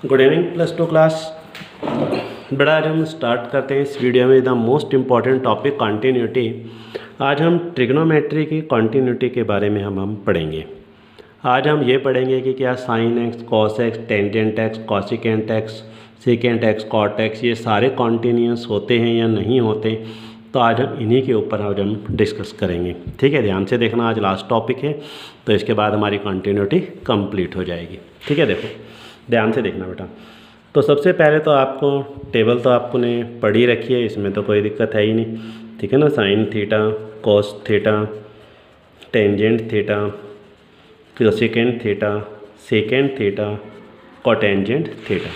Good evening plus two class. बड़ा आज हम स्टार्ट करते हैं इस वीडियो में the most important topic continuity. आज हम ट्रिग्नोमेट्री की कॉन्टीन्यूटी के बारे में हम पढ़ेंगे। आज हम ये पढ़ेंगे कि क्या sine x, cos x, tangent x, cosecant x, secant x, cot x ये सारे कॉन्टीन्यूअस होते हैं या नहीं होते। तो आज हम इन्हीं के ऊपर आज हम डिस्कस करेंगे। ठीक है, ध्यान से देखना, आज लास्ट टॉपिक है तो इसके बाद हमारी कॉन्टीन्यूटी कंप्लीट हो जाएगी। ठीक है, देखो ध्यान से देखना बेटा। तो सबसे पहले तो आपको टेबल तो आपने पढ़ी रखी है, इसमें तो कोई दिक्कत है ही नहीं। ठीक है ना, sine theta, cos theta, tangent theta, cosecant theta, second theta, cotangent theta.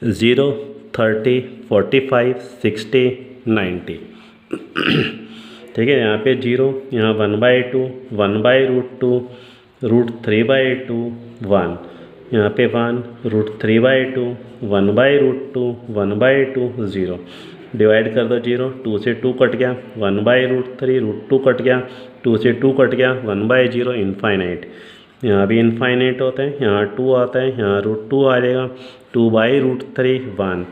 0, 30, 45, 60, 90। ठीक है, यहाँ पे 0, यहाँ 1/2, 1/√2, √3/2, 1, यहाँ पे 1, √3/2, 1/√2, 1/2, 0। डिवाइड कर दो 0, 2 से 2 कट गया, 1/√3, √2 कट गया, 2 से 2 कट गया, 1/0, इनफाइनाइट। यहाँ भी इनफाइनाइट होता है, यहाँ 2 आता है, यहाँ √2 आ जाएगा, 2/√3, 1।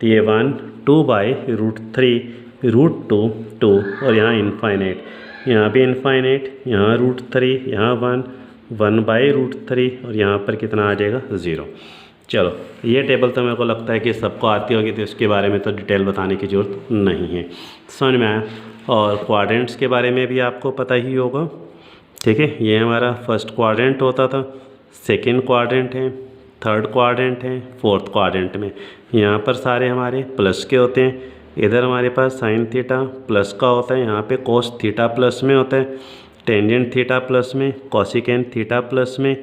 तो ये 1, 2/√3, √2, 2 और यहाँ इनफाइनाइट, यहाँ भी इनफाइनाइट, यहाँ √3, यहाँ 1, 1/√3 और यहाँ पर कितना आ जाएगा 0। चलो, ये टेबल तो मेरे को लगता है कि सबको आती होगी, तो इसके बारे में तो डिटेल बताने की ज़रूरत नहीं है, समझ में आया। और क्वाड्रेंट्स के बारे में भी आपको पता ही होगा। ठीक है, ये हमारा फर्स्ट क्वाड्रेंट होता था, सेकेंड क्वाड्रेंट है, थर्ड क्वाड्रेंट है, फोर्थ क्वाड्रेंट में यहाँ पर सारे हमारे प्लस के होते हैं। इधर हमारे पास साइन थीटा प्लस का होता है, यहाँ पे कोस थीटा प्लस में होता है, टेंजेंट थीटा प्लस में, कोसिकेंट थीटा प्लस में,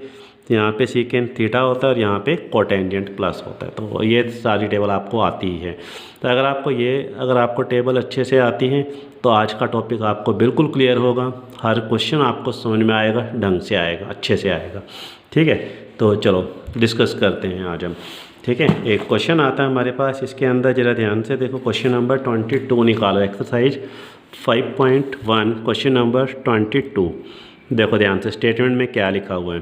यहाँ पे सीकेंट थीटा होता है और यहाँ पे कोटेंजेंट प्लस होता है। तो ये सारी टेबल आपको आती ही है। तो अगर आपको टेबल अच्छे से आती है तो आज का टॉपिक आपको बिल्कुल क्लियर होगा, हर क्वेश्चन आपको समझ में आएगा, ढंग से आएगा, अच्छे से आएगा। ठीक है, तो चलो डिस्कस करते हैं आज हम। ठीक है, एक क्वेश्चन आता है हमारे पास, इसके अंदर ज़रा ध्यान से देखो। क्वेश्चन नंबर 22 निकालो, एक्सरसाइज 5.1 क्वेश्चन नंबर 22। देखो ध्यान से, स्टेटमेंट में क्या लिखा हुआ है।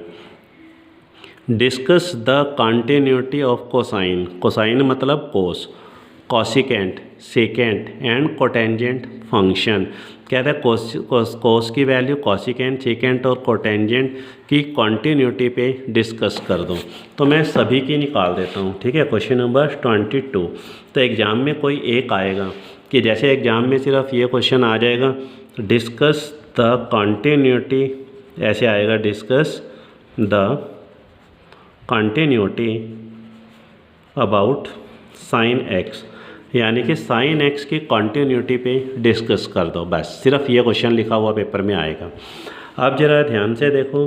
Discuss the continuity of cosine, cosine मतलब cos, cosecant, secant and cotangent function. कहता है कोस की वैल्यू, कॉसिकेंट, सेकेंट और कोटेंजेंट की कॉन्टिन्यूटी पे डिस्कस कर दो। तो मैं सभी की निकाल देता हूँ। ठीक है, क्वेश्चन नंबर 22। तो एग्ज़ाम में कोई एक आएगा कि जैसे एग्ज़ाम में सिर्फ ये क्वेश्चन आ जाएगा, डिस्कस द कॉन्टिन्यूटी, ऐसे आएगा, discuss the continuity about sine x, यानी कि साइन एक्स की कॉन्टिन्यूटी पे डिस्कस कर दो, बस सिर्फ ये क्वेश्चन लिखा हुआ पेपर में आएगा। अब ज़रा ध्यान से देखो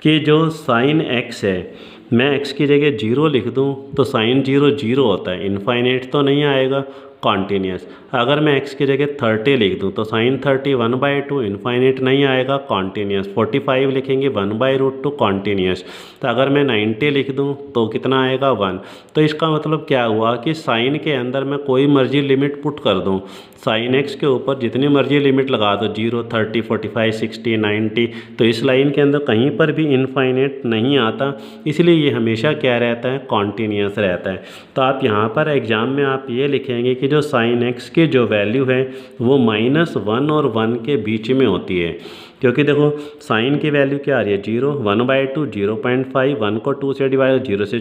कि जो साइन एक्स है, मैं एक्स की जगह 0 लिख दूं तो साइन 0 0 होता है, इनफाइनाइट तो नहीं आएगा, कॉन्टीन्यूस। अगर मैं x की जगह 30 लिख दूं तो साइन 30 1/2, इनफाइनाइट नहीं आएगा, कॉन्टीन्यूस। 45 लिखेंगे 1/√2, कॉन्टीन्यूस। तो अगर मैं 90 लिख दूं तो कितना आएगा 1। तो इसका मतलब क्या हुआ कि साइन के अंदर मैं कोई मर्जी लिमिट पुट कर दूं, साइन एक्स के ऊपर जितनी मर्जी लिमिट लगा दो, 0, 30, 45, 60, 90, तो इस लाइन के अंदर कहीं पर भी इनफाइनाइट नहीं आता, इसलिए ये हमेशा क्या रहता है, कॉन्टीन्यूस रहता है। तो आप यहाँ पर एग्ज़ाम में आप ये लिखेंगे कि जो साइन एक्स की जो वैल्यू है वो -1 और 1 के बीच में होती है, क्योंकि देखो साइन की वैल्यू क्या आ रही है, 0, 1/2, 0.5, 1 को 2 से डिवाइड, 0 से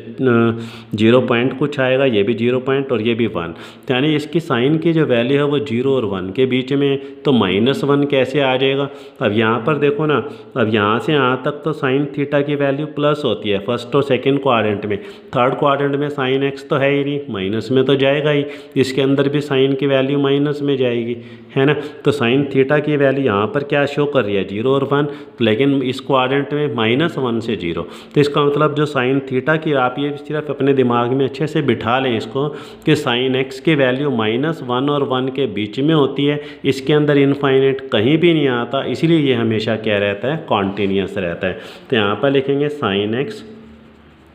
0 पॉइंट कुछ आएगा, ये भी 0 पॉइंट और ये भी 1, यानी इसकी साइन की जो वैल्यू है वो 0 और 1 के बीच में। तो -1 कैसे आ जाएगा। अब यहाँ पर देखो ना, अब यहाँ से यहाँ तक तो साइन थीटा की वैल्यू प्लस होती है फर्स्ट और सेकेंड क्वाड्रेंट में, थर्ड क्वाड्रेंट में साइन एक्स तो है ही नहीं, माइनस में तो जाएगा ही, इसके अंदर भी साइन की वैल्यू माइनस में जाएगी, है ना। तो साइन थीटा की वैल्यू यहाँ पर क्या शो कर रही है, 0 और 1, लेकिन इस क्वाड्रेंट में -1 से 0। तो इसका मतलब जो साइन थीटा की, आप ये सिर्फ अपने दिमाग में अच्छे से बिठा लें इसको कि साइन एक्स की वैल्यू -1 और 1 के बीच में होती है, इसके अंदर इनफाइनाइट कहीं भी नहीं आता, इसलिए ये हमेशा क्या रहता है, कॉन्टीन्यूस रहता है। तो यहाँ पर लिखेंगे sine x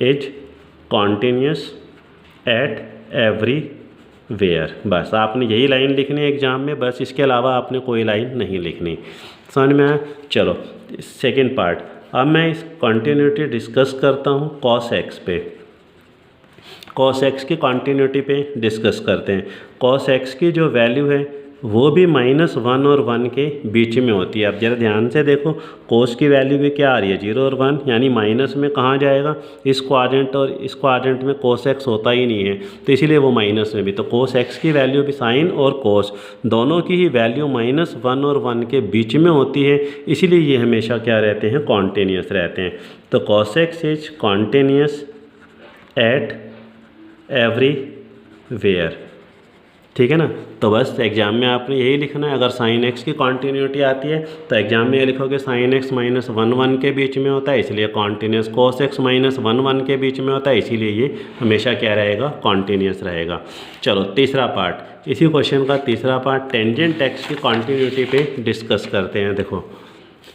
is continuous at everywhere, बस आपने यही लाइन लिखनी है एग्जाम में, बस इसके अलावा आपने कोई लाइन नहीं लिखनी, समझ में आया। चलो सेकंड पार्ट, अब मैं इस कॉन्टिन्यूटी डिस्कस करता हूँ कॉस एक्स पे। cos x की कॉन्टीन्यूटी पे डिस्कस करते हैं। cos x की जो वैल्यू है वो भी -1 और 1 के बीच में होती है। अब ज़रा ध्यान से देखो, cos की वैल्यू भी क्या आ रही है 0 और 1, यानी माइनस में कहाँ जाएगा, इस क्वाड्रेंट और इस क्वाड्रेंट में cos x होता ही नहीं है, तो इसीलिए वो माइनस में भी। तो cos x की वैल्यू भी साइन और cos दोनों की ही वैल्यू -1 और 1 के बीच में होती है, इसीलिए ये हमेशा क्या रहते हैं, कॉन्टीन्यूस रहते हैं। तो cos x is continuous at everywhere, ठीक है ना। तो बस एग्जाम में आपने यही लिखना है। अगर साइन एक्स की कॉन्टीन्यूटी आती है तो एग्जाम में ये लिखोगे साइन एक्स -1 के बीच में होता है, इसलिए कॉन्टीन्यूस। cos x -1 के बीच में होता है, इसीलिए ये हमेशा क्या रहेगा, कॉन्टीन्यूस रहेगा। चलो तीसरा पार्ट, इसी क्वेश्चन का तीसरा पार्ट, टेंजेंट एक्स की कॉन्टीन्यूटी पे डिस्कस करते हैं। देखो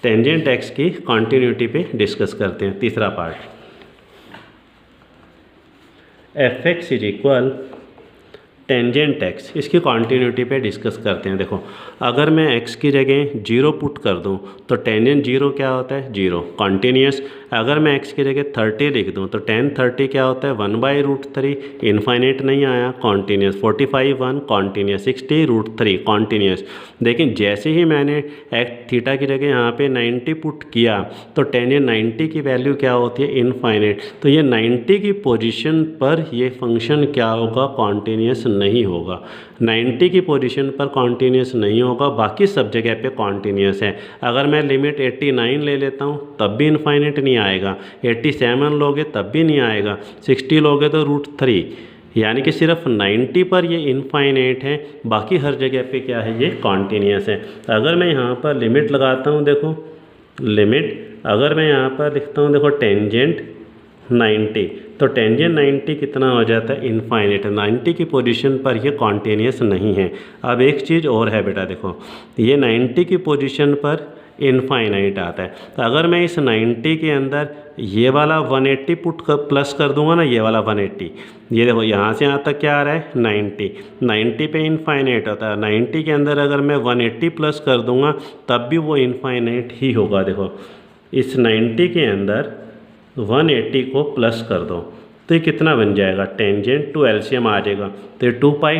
टेंजेंट एक्स की कॉन्टीन्यूटी पे डिस्कस करते हैं, तीसरा part. F x is equal tangent x, इसकी कॉन्टीन्यूटी पे डिस्कस करते हैं। देखो अगर मैं x की जगह 0 पुट कर दूं तो टेंजेंट 0 क्या होता है, 0, कॉन्टीन्यूस। अगर मैं x की जगह 30 लिख दूं तो tan 30 क्या होता है, 1/√3, इनफाइनाइट नहीं आया, कॉन्टीन्यूस। 45 1 continuous, 60√3 continuous. लेकिन जैसे ही मैंने थीटा की जगह यहाँ पे 90 पुट किया तो टेंजेंट 90 की वैल्यू क्या होती है, इनफाइनाइट। तो ये 90 की पोजीशन पर ये फंक्शन क्या होगा, कॉन्टीन्यूस नहीं होगा। 90 की पोजीशन पर कॉन्टीन्यूस नहीं होगा, बाकी सब जगह पे कॉन्टीन्यूस है। अगर मैं लिमिट 89 ले लेता हूँ तब भी इनफाइनाइट नहीं आएगा, 87 लोगे तब भी नहीं आएगा, 60 लोगे तो √3, यानी कि सिर्फ 90 पर ये इनफाइनाइट है, बाकी हर जगह पे क्या है, ये कॉन्टीन्यूस है। अगर मैं यहाँ पर लिमिट लगाता हूँ, देखो लिमिट अगर मैं यहाँ पर लिखता हूँ, देखो टेंजेंट 90, तो टेंजेंट 90 कितना हो जाता है, इनफाइनाइट। 90 की पोजीशन पर ये कॉन्टीन्यूस नहीं है। अब एक चीज़ और है बेटा, देखो ये 90 की पोजीशन पर इनफाइनाइट आता है, तो अगर मैं इस 90 के अंदर ये वाला 180 पुट कर प्लस कर दूंगा ना, ये वाला 180, ये देखो यहाँ से यहाँ तक क्या आ रहा है, 90 पे इनफाइनाइट होता है। 90 के अंदर अगर मैं 180 प्लस कर दूंगा तब भी वो इनफाइनाइट ही होगा। देखो इस 90 के अंदर 180 को प्लस कर दो तो ये कितना बन जाएगा, टेंजेंट टू एलसीएम आ जाएगा, तो 2 पाई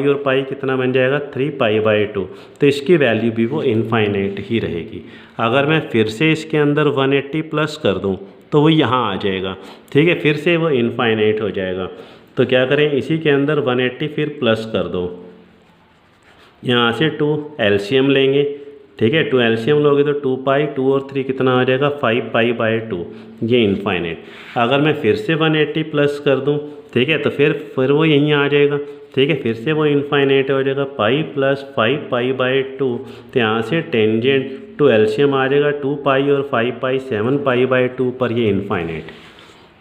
और पाई कितना बन जाएगा, 3π/2। तो इसकी वैल्यू भी वो इनफाइनाइट ही रहेगी। अगर मैं फिर से इसके अंदर 180 प्लस कर दूं तो वो यहाँ आ जाएगा, ठीक है, फिर से वो इनफाइनाइट हो जाएगा। तो क्या करें, इसी के अंदर 180 फिर प्लस कर दो, यहाँ से 2 एलसीएम लेंगे, ठीक है, 2 एलसीएम लोगे तो 2π, 2 और 3 कितना आ जाएगा, 5π/2, ये इनफाइनाइट। अगर मैं फिर से 180 प्लस कर दूं, ठीक है, तो फिर वो यहीं आ जाएगा, ठीक है, फिर से वो इनफाइनाइट हो जाएगा, पाई प्लस 5π/2। तो यहाँ से टेंजेंट टू एलसीएम आ जाएगा 2π और 5π, 7π/2 पर ये इनफाइनाइट,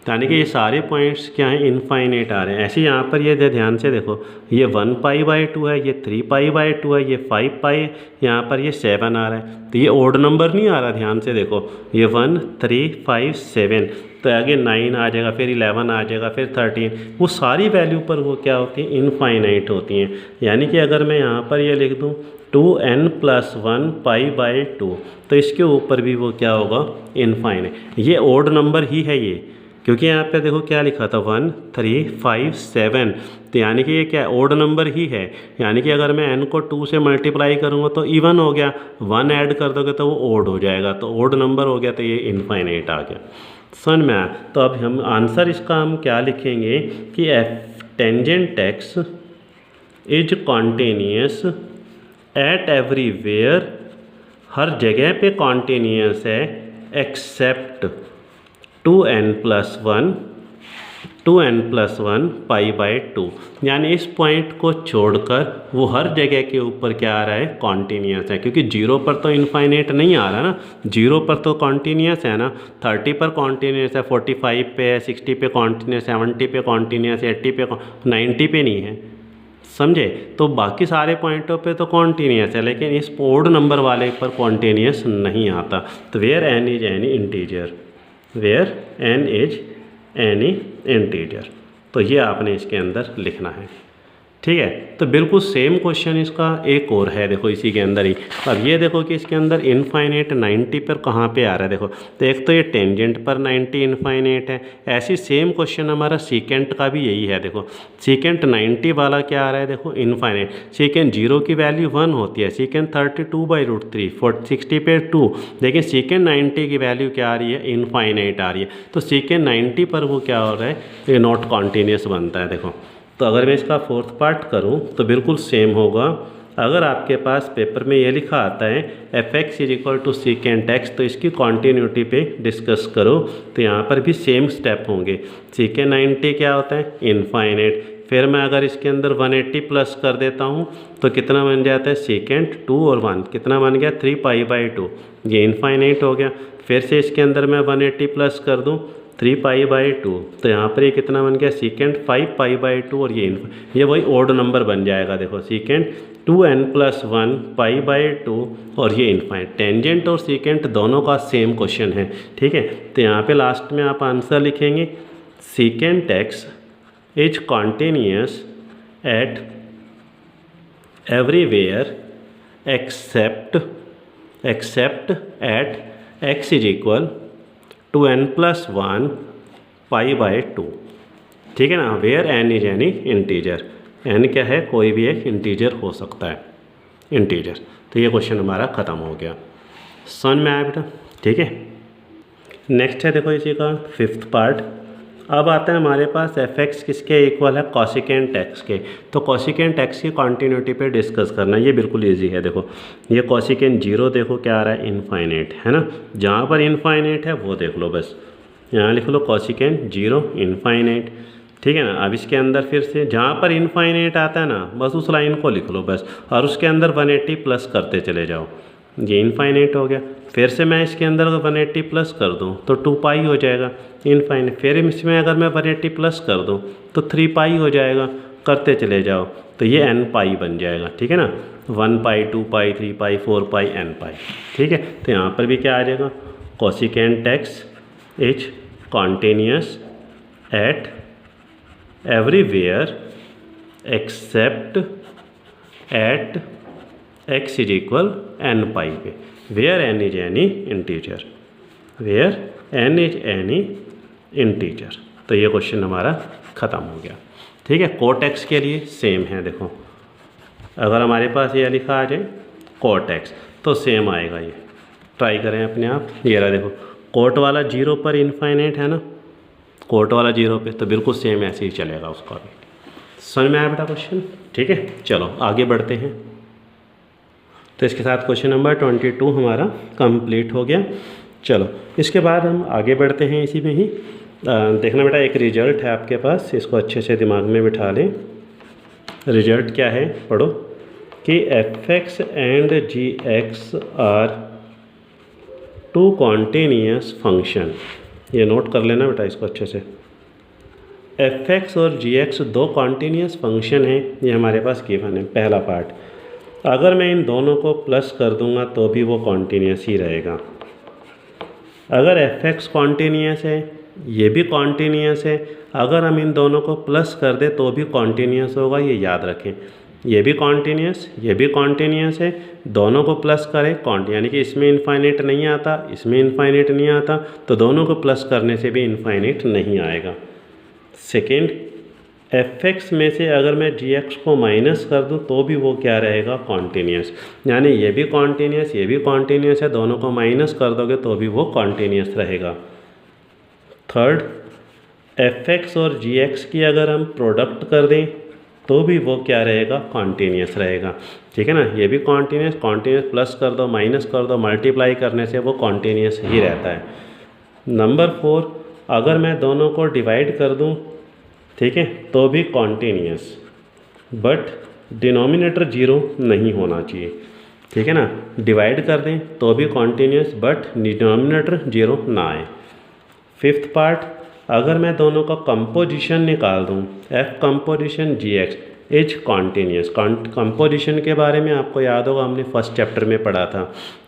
यानी कि ये सारे पॉइंट्स क्या हैं, इनफाइनाइट आ रहे हैं। ऐसे यहाँ पर ये ध्यान से देखो, ये 1π/2 है, ये 3π/2 है, ये 5π, यहाँ पर ये 7 आ रहा है, तो ये ओड नंबर नहीं आ रहा, ध्यान से देखो, ये 1 3 5 7, तो आगे 9 आ जाएगा, फिर 11 आ जाएगा, फिर 13, वो सारी वैल्यू पर वो क्या होती है, इनफाइनाइट होती हैं। यानी कि अगर मैं यहाँ पर ये लिख दूँ 2n+1 π/2, तो इसके ऊपर भी वो क्या होगा, इनफाइनाइट। ये ओड नंबर ही है ये, क्योंकि यहाँ पे देखो क्या लिखा था 1 3 5 7, तो यानी कि ये क्या ओड नंबर ही है। यानी कि अगर मैं n को 2 से मल्टीप्लाई करूँगा तो इवन हो गया, 1 ऐड कर दोगे तो वो ओड हो जाएगा, तो ओड नंबर हो गया, तो ये इनफाइनाइट आ गया। समझ में आया। तो अब हम आंसर इसका हम क्या लिखेंगे कि tangent x is continuous at everywhere, हर जगह पे कॉन्टीन्यूअस है, एक्सेप्ट 2n+1 π/2, यानी इस पॉइंट को छोड़कर वो हर जगह के ऊपर क्या आ रहा है, कॉन्टीन्यूअस है। क्योंकि 0 पर तो इनफाइनाइट नहीं आ रहा ना, 0 पर तो कॉन्टीन्यूअस है ना, 30 पर कॉन्टीन्यूअस है, 45 पे है, 60 पे कॉन्टीन्यूअस, 70 पे कॉन्टीन्यूअस, 80 पे, 90 पे नहीं है, समझे। तो बाकी सारे पॉइंटों पे तो कॉन्टीन्यूअस है, लेकिन इस ओड नंबर वाले पर कॉन्टीन्यूअस नहीं आता। तो where n is any integer, where n is any integer, तो ये आपने इसके अंदर लिखना है, ठीक है। तो बिल्कुल सेम क्वेश्चन इसका एक और है, देखो इसी के अंदर ही। अब ये देखो कि इसके अंदर इनफाइनाइट 90 पर कहाँ पे आ रहा है, देखो तो एक तो ये टेंजेंट पर 90 इनफाइनाइट है। ऐसी सेम क्वेश्चन हमारा सीकेंट का भी यही है। देखो सीकेंट 90 वाला क्या आ रहा है, देखो इनफाइनाइट। सीकेंट 0 की वैल्यू 1 होती है, सीकेंट 32/√3 60 पे 2, लेकिन सीकेंट 90 की वैल्यू क्या आ रही है, इनफाइनाइट आ रही है। तो सीकेंट 90 पर वो क्या हो रहा है, ये नॉट कॉन्टीन्यूस बनता है। देखो तो अगर मैं इसका फोर्थ पार्ट करूं तो बिल्कुल सेम होगा। अगर आपके पास पेपर में ये लिखा आता है fx = सीकेंट x, तो इसकी कॉन्टीन्यूटी पे डिस्कस करो, तो यहाँ पर भी सेम स्टेप होंगे। सीकेंट 90 क्या होता है, इनफाइनाइट। फिर मैं अगर इसके अंदर 180 प्लस कर देता हूँ तो कितना बन जाता है, सीकेंट 2 और 1 कितना बन गया, 3π/2, ये इनफाइनाइट हो गया। फिर से इसके अंदर मैं 180 प्लस कर दूँ 3π/2, तो यहाँ पर ये कितना बन गया, सीकेंट 5π/2, और ये वही ओड नंबर बन जाएगा। देखो सीकेंट 2n+1 π/2 और ये इनफाइनाइट। टेंजेंट और सीकेंट दोनों का सेम क्वेश्चन है, ठीक है। तो यहाँ पे लास्ट में आप आंसर लिखेंगे secant x is continuous at everywhere except at x = 2n+1 π/2, ठीक है ना। Where n is any integer, n क्या है, कोई भी एक इंटीजर हो सकता है, इंटीजर। तो ये क्वेश्चन हमारा ख़त्म हो गया, समझ में आया बेटा, ठीक है। नेक्स्ट है देखो इसी का फिफ्थ पार्ट। अब आता है हमारे पास fx किसके इक्वल है, कोसिकेंट x के। तो कोसिकेंट x की कॉन्टीन्यूटी पे डिस्कस करना, ये बिल्कुल इजी है। देखो ये कोसिकेंट 0 देखो क्या आ रहा है, इनफाइनाइट है ना। जहाँ पर इनफाइनाइट है वो देख लो, बस यहाँ लिख लो कोसिकेंट 0 इनफाइनाइट, ठीक है ना। अब इसके अंदर फिर से जहाँ पर इनफाइनाइट आता है ना, बस उस लाइन को लिख लो बस, और उसके अंदर 180 प्लस करते चले जाओ, ये इनफाइनाइट हो गया। फिर से मैं इसके अंदर अगर 180 प्लस कर दूँ तो 2π हो जाएगा इनफाइनाइट। फिर इसमें अगर मैं 180 प्लस कर दूँ तो 3π हो जाएगा, करते चले जाओ तो ये nπ बन जाएगा, ठीक है ना। 1π 2π 3π 4π nπ, ठीक है। तो यहाँ पर भी क्या आ जाएगा, cosecant x is continuous at everywhere except at x = nπ पे, where n is any integer, where n is any integer. तो ये क्वेश्चन हमारा ख़त्म हो गया, ठीक है। कोट x के लिए सेम है। देखो अगर हमारे पास ये लिखा आ जाए कोट x तो सेम आएगा, ये ट्राई करें अपने आप। ये रहा देखो, कोट वाला 0 पर इनफाइनाइट है ना, कोट वाला 0 पे, तो बिल्कुल सेम ऐसे ही चलेगा उसका भी। समझ में आया बेटा क्वेश्चन, ठीक है। चलो आगे बढ़ते हैं। तो इसके साथ क्वेश्चन नंबर 22 हमारा कंप्लीट हो गया। चलो इसके बाद हम आगे बढ़ते हैं इसी में ही। देखना बेटा, एक रिजल्ट है आपके पास, इसको अच्छे से दिमाग में बिठा लें। रिजल्ट क्या है, पढ़ो कि fx and gx are 2 continuous function. ये नोट कर लेना बेटा इसको अच्छे से। fx और gx 2 कॉन्टीन्यूअस फंक्शन है, ये हमारे पास गिवन है, पहला पार्ट। अगर मैं इन दोनों को प्लस कर दूंगा तो भी वो कॉन्टीन्यूअस ही रहेगा। अगर fx कॉन्टीन्यूअस है, ये भी कॉन्टीन्यूअस है, अगर हम इन दोनों को प्लस कर दें तो भी कॉन्टीन्यूअस होगा, ये याद रखें। ये भी कॉन्टीन्यूअस, ये भी कॉन्टीन्यूअस है, दोनों को प्लस करें यानी कि इसमें इनफाइनाइट नहीं आता, इसमें इनफाइनाइट नहीं आता, तो दोनों को प्लस करने से भी इनफाइनाइट नहीं आएगा। सेकेंड, fx में से अगर मैं gx को माइनस कर दूं तो भी वो क्या रहेगा, कॉन्टीन्यूअस। यानी ये भी कॉन्टीन्यूअस, ये भी कॉन्टीन्यूअस है, दोनों को माइनस कर दोगे तो भी वो कॉन्टीन्यूअस रहेगा। थर्ड, fx और gx की अगर हम प्रोडक्ट कर दें तो भी वो क्या रहेगा, कॉन्टीन्यूअस रहेगा, ठीक है ना। ये भी कॉन्टीन्यूअस, कॉन्टीन्यूअस प्लस कर दो, माइनस कर दो, मल्टीप्लाई करने से वो कॉन्टीन्यूअस ही रहता है। नंबर 4, अगर मैं दोनों को डिवाइड कर दूं, ठीक है, तो भी कॉन्टीन्यूअस, बट डिनोमिनेटर 0 नहीं होना चाहिए, ठीक है ना। डिवाइड कर दें तो भी कॉन्टीन्यूअस, बट डिनोमिनेटर 0 ना आए। फिफ्थ पार्ट, अगर मैं दोनों का कंपोजिशन निकाल दूं, f composition gx, is continuous. Composition के बारे में आपको याद होगा, हमने फर्स्ट चैप्टर में पढ़ा था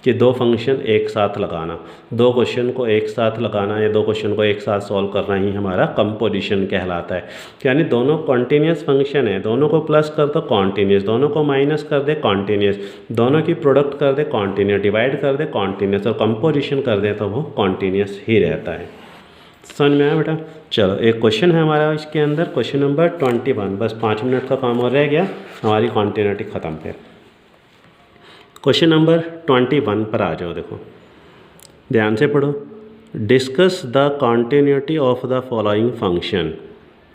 कि दो फंक्शन एक साथ लगाना, दो क्वेश्चन को एक साथ लगाना या दो क्वेश्चन को एक साथ सॉल्व करना ही हमारा कंपोजिशन कहलाता है। यानी दोनों कॉन्टीन्यूस फंक्शन है, दोनों को प्लस कर दो कॉन्टीन्यूस, दोनों को माइनस कर दे कॉन्टीन्यूस, दोनों की प्रोडक्ट कर दे कॉन्टीन्यूस, डिवाइड कर दे कॉन्टीन्यूस और कंपोजिशन कर दे तो वो कॉन्टीन्यूस ही रहता है। समझ में आया बेटा? चलो एक क्वेश्चन है हमारा इसके अंदर, क्वेश्चन नंबर 21। बस 5 मिनट का काम और रह गया, हमारी कॉन्टिन्यूटी ख़त्म। फिर क्वेश्चन नंबर 21 पर आ जाओ। देखो ध्यान से पढ़ो। Discuss the continuity of the following function.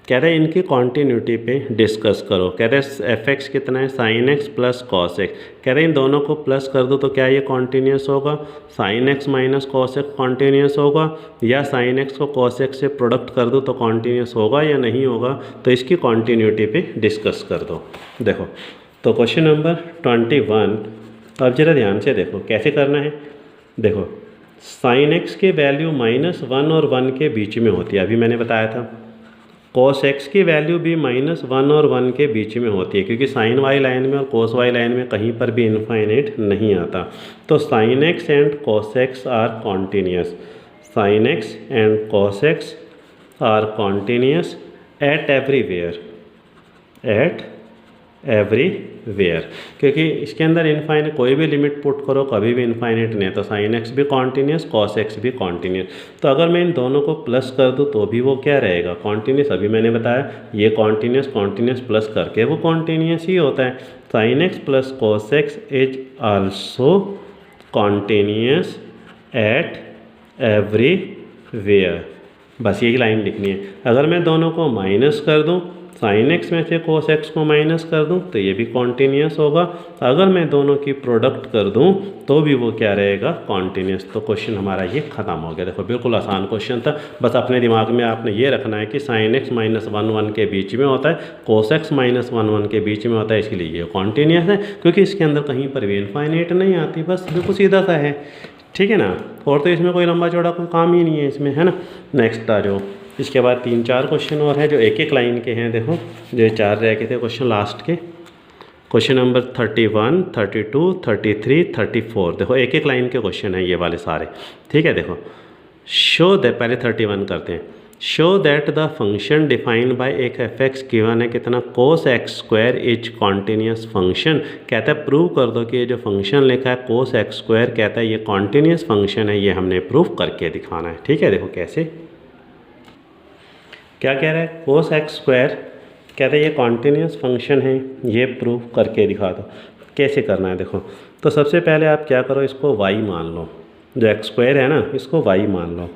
कह रहे हैं इनकी कॉन्टिन्यूटी पे डिस्कस करो। कह रहे हैं एफ एक्स कितना है, sine x plus cos x. कह रहे हैं इन दोनों को प्लस कर दो तो क्या ये कॉन्टीन्यूस होगा, sine x minus cos x continuous होगा, या साइन एक्स को कॉस एक्स से प्रोडक्ट कर दो तो कॉन्टीन्यूस होगा या नहीं होगा। तो इसकी कॉन्टीन्यूटी पे डिस्कस कर दो। देखो तो क्वेश्चन नंबर 21, अब जरा ध्यान से देखो कैसे करना है। देखो साइन एक्स की वैल्यू -1 और 1 के बीच में होती है, अभी मैंने बताया था। कॉस एक्स की वैल्यू भी -1 और 1 के बीच में होती है, क्योंकि साइन वाई लाइन में और कॉस वाई लाइन में कहीं पर भी इनफाइनाइट नहीं आता। तो sine x and cos x are continuous, sine x and cos x are continuous at everywhere, at everywhere. क्योंकि इसके अंदर इनफाइनाइट कोई भी लिमिट पुट करो कभी भी इनफाइनाइट नहीं है, तो साइन एक्स भी कॉन्टीन्यूस कॉस एक्स भी कॉन्टीन्यूस। तो अगर मैं इन दोनों को प्लस कर दूँ तो भी वो क्या रहेगा, कॉन्टीन्यूस। अभी मैंने बताया ये कॉन्टीन्यूस कॉन्टीन्यूस प्लस करके वो कॉन्टीन्यूस ही होता है। Sine x plus cos x is also continuous at everywhere. बस यही लाइन लिखनी है। अगर मैं दोनों को माइनस कर दूँ, साइन एक्स में से कोस एक्स को माइनस कर दूं तो ये भी कॉन्टीन्यूस होगा। अगर मैं दोनों की प्रोडक्ट कर दूं तो भी वो क्या रहेगा, कॉन्टीन्यूस। तो क्वेश्चन हमारा ये ख़त्म हो गया। देखो बिल्कुल आसान क्वेश्चन था, बस अपने दिमाग में आपने ये रखना है कि साइन एक्स -1 के बीच में होता है, कोस एक्स -1 के बीच में होता है, इसलिए ये कॉन्टीन्यूस है क्योंकि इसके अंदर कहीं पर भी इनफाइनाइट नहीं आती। बस बिल्कुल सीधा सा है, ठीक है ना। और तो इसमें कोई लंबा चौड़ा कोई काम ही नहीं है इसमें, है ना। नेक्स्ट आ जाओ। इसके बाद 3-4 क्वेश्चन और हैं जो एक एक लाइन के हैं। देखो जो 4 रह गए थे क्वेश्चन लास्ट के, क्वेश्चन नंबर 31, 32, 33, 34। देखो एक एक लाइन के क्वेश्चन हैं ये वाले सारे, ठीक है। देखो शो दैट, पहले 31 करते हैं। Show that the function defined by एक एफ एक्स गिवन है कितना, cos x square is continuous function. कहता है प्रूव कर दो कि ये जो फंक्शन लिखा है कोस एक्स स्क्वायर, कहता है ये कॉन्टीन्यूस फंक्शन है, ये हमने प्रूव करके दिखाना है, ठीक है। देखो कैसे, क्या कह रहा है, कोस एक्स स्क्वायर कहते हैं ये कॉन्टीन्यूस फंक्शन है, ये प्रूव करके दिखा दो। कैसे करना है देखो, तो सबसे पहले आप क्या करो, इसको y मान लो, जो एक्स स्क्वायर है ना इसको y मान लो।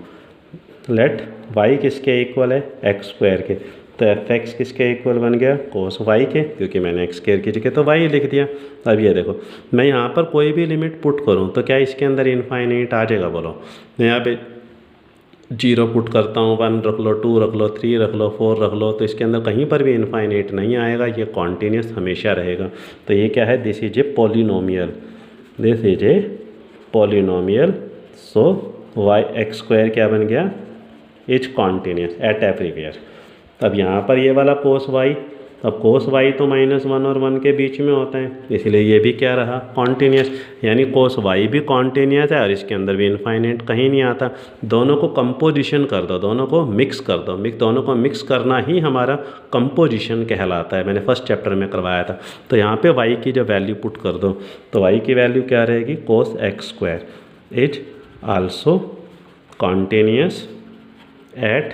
लेट y किसके इक्वल है, एक्स स्क्वायर के। तो एफ एक्स किसके इक्वल बन गया, कोस y के, क्योंकि मैंने एक्स स्क्वायर की जगह तो y लिख दिया। अब ये देखो मैं यहाँ पर कोई भी लिमिट पुट करूँ तो क्या इसके अंदर इनफाइनाइट आ जाएगा, बोलो। मैं यहाँ पे 0 पुट करता हूँ, 1 रख लो, 2 रख लो, 3 रख लो, 4 रख लो, तो इसके अंदर कहीं पर भी इनफाइनाइट नहीं आएगा, ये कॉन्टीन्यूस हमेशा रहेगा। तो ये क्या है, this is a polynomial, this is a polynomial. So y x square क्या बन गया, इज कॉन्टीन्यूस एट एवरीवेयर। अब यहाँ पर ये वाला कोस वाई, अब कोस वाई तो -1 और 1 के बीच में होता है, इसलिए ये भी क्या रहा, कॉन्टीन्यूस। यानी कोस वाई भी कॉन्टीन्यूस है और इसके अंदर भी इनफाइनाइट कहीं नहीं आता। दोनों को कंपोजिशन कर दो, दोनों को मिक्स कर दो, दोनों को मिक्स करना ही हमारा कंपोजिशन कहलाता है। मैंने फर्स्ट चैप्टर में करवाया था। तो यहाँ पे वाई की जो वैल्यू पुट कर दो तो वाई की वैल्यू क्या रहेगी, cos x square is also continuous at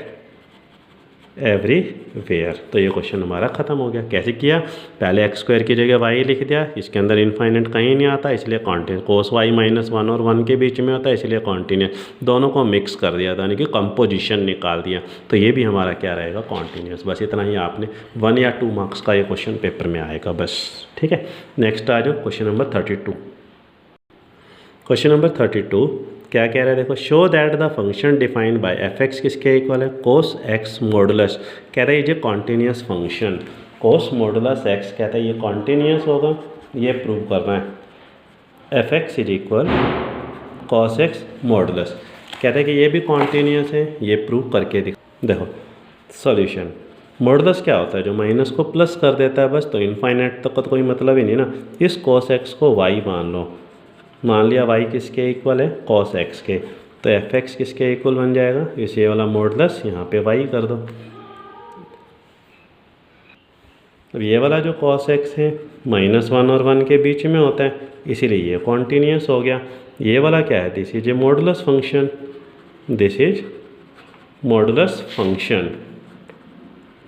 everywhere. तो ये क्वेश्चन हमारा ख़त्म हो गया। कैसे किया, पहले एक्स स्क्वायर की जगह वाई लिख दिया, इसके अंदर इनफाइनाइट कहीं नहीं आता इसलिए कॉन्टीन्यूस। कोस वाई -1 और 1 के बीच में होता है इसलिए कॉन्टीन्यूस। दोनों को मिक्स कर दिया, यानी कि कंपोजिशन निकाल दिया, तो ये भी हमारा क्या रहेगा, कॉन्टीन्यूस। बस इतना ही आपने 1 या 2 मार्क्स का ये क्वेश्चन पेपर में आएगा बस, ठीक है। नेक्स्ट आ जाओ क्वेश्चन नंबर 32। क्वेश्चन नंबर 32 क्या कह रहा है, देखो show that the function defined by F x किसके इक्वल है, कोस एक्स मॉडुलस। कह रहा है ये कॉन्टीन्यूस फंक्शन कोस मॉडुलस एक्स, कहता है ये कॉन्टीन्यूस होगा, ये प्रूव करना है। F x is equal cos x modulus, कहता है कि ये भी कॉन्टीन्यूस है, ये प्रूव करके देखो सॉल्यूशन। मॉडुलस क्या होता है, जो माइनस को प्लस कर देता है बस। तो इनफाइनाइट तक का तो कोई मतलब ही नहीं ना। इस कॉस एक्स को वाई मान लो, मान लिया वाई किसके इक्वल है, कॉस एक्स के, तो एफ एक्स किसके इक्वल बन जाएगा, इस ये वाला मॉडुलस यहाँ पे वाई कर दो। अब ये वाला जो कॉस एक्स है -1 और 1 के बीच में होता है, इसीलिए ये कॉन्टीन्यूस हो गया। ये वाला क्या है, this is A modulus function, this is modulus function,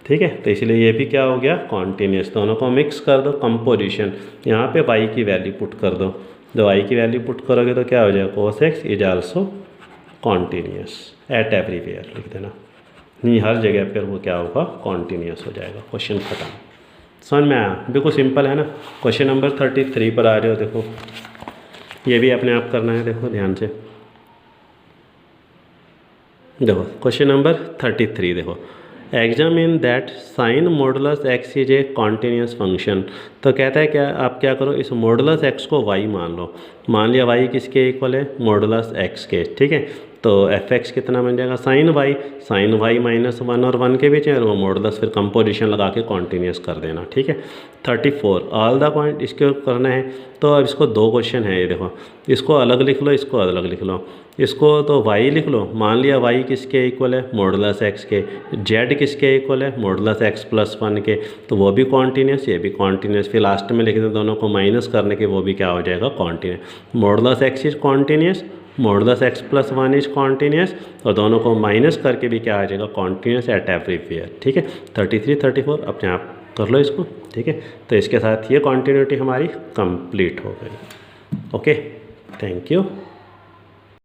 ठीक है। तो इसलिए ये भी क्या हो गया, कॉन्टीन्यूस। दोनों को मिक्स कर दो, कंपोजिशन। यहाँ पे वाई की वैल्यू पुट कर दो, जब वाई की वैल्यू पुट करोगे तो क्या हो जाएगा, cos x is also continuous at everywhere लिख देना, नहीं हर जगह पर वो क्या होगा, कॉन्टीन्यूस हो जाएगा। क्वेश्चन खत्म। समझ में आया, बिल्कुल सिंपल है ना। क्वेश्चन नंबर 33 पर आ रहे हो, देखो ये भी अपने आप करना है, देखो ध्यान से। देखो क्वेश्चन नंबर 33, देखो examine that sine modulus x is a continuous function. तो कहता है क्या, आप क्या करो, इस मॉडुलस एक्स को वाई मान लो। मान लिया वाई किसके इक्वल है, मॉडुलस एक्स के, ठीक है। तो एफ एक्स कितना बन जाएगा, साइन वाई -1 और 1 के बीच है, और वो मॉडुलस फिर कंपोजिशन लगा के कॉन्टीन्यूस कर देना, ठीक है। 34 ऑल द पॉइंट, इसको करना है। तो अब इसको दो क्वेश्चन है, ये देखो, इसको अलग लिख लो, इसको अलग लिख लो। इसको तो वाई लिख लो, मान लिया वाई किसके इक्वल है, मॉडुलस एक्स के। जेड किसके इक्वल है, मॉडुलस एक्स प्लस 1 के, तो वो भी कॉन्टीन्यूस, ये भी कॉन्टीन्यूस। फिर लास्ट में लिख दें दोनों को माइनस करने के, वो भी क्या हो जाएगा, continuous. Modulus x is continuous, modulus x plus 1 is continuous, और दोनों को माइनस करके भी क्या आ जाएगा, कॉन्टीन्यूस एट एवरीवेयर, ठीक है। 33 34 अपने आप कर लो इसको, ठीक है। तो इसके साथ ये कॉन्टीन्यूटी हमारी कंप्लीट हो गई। Okay, thank you.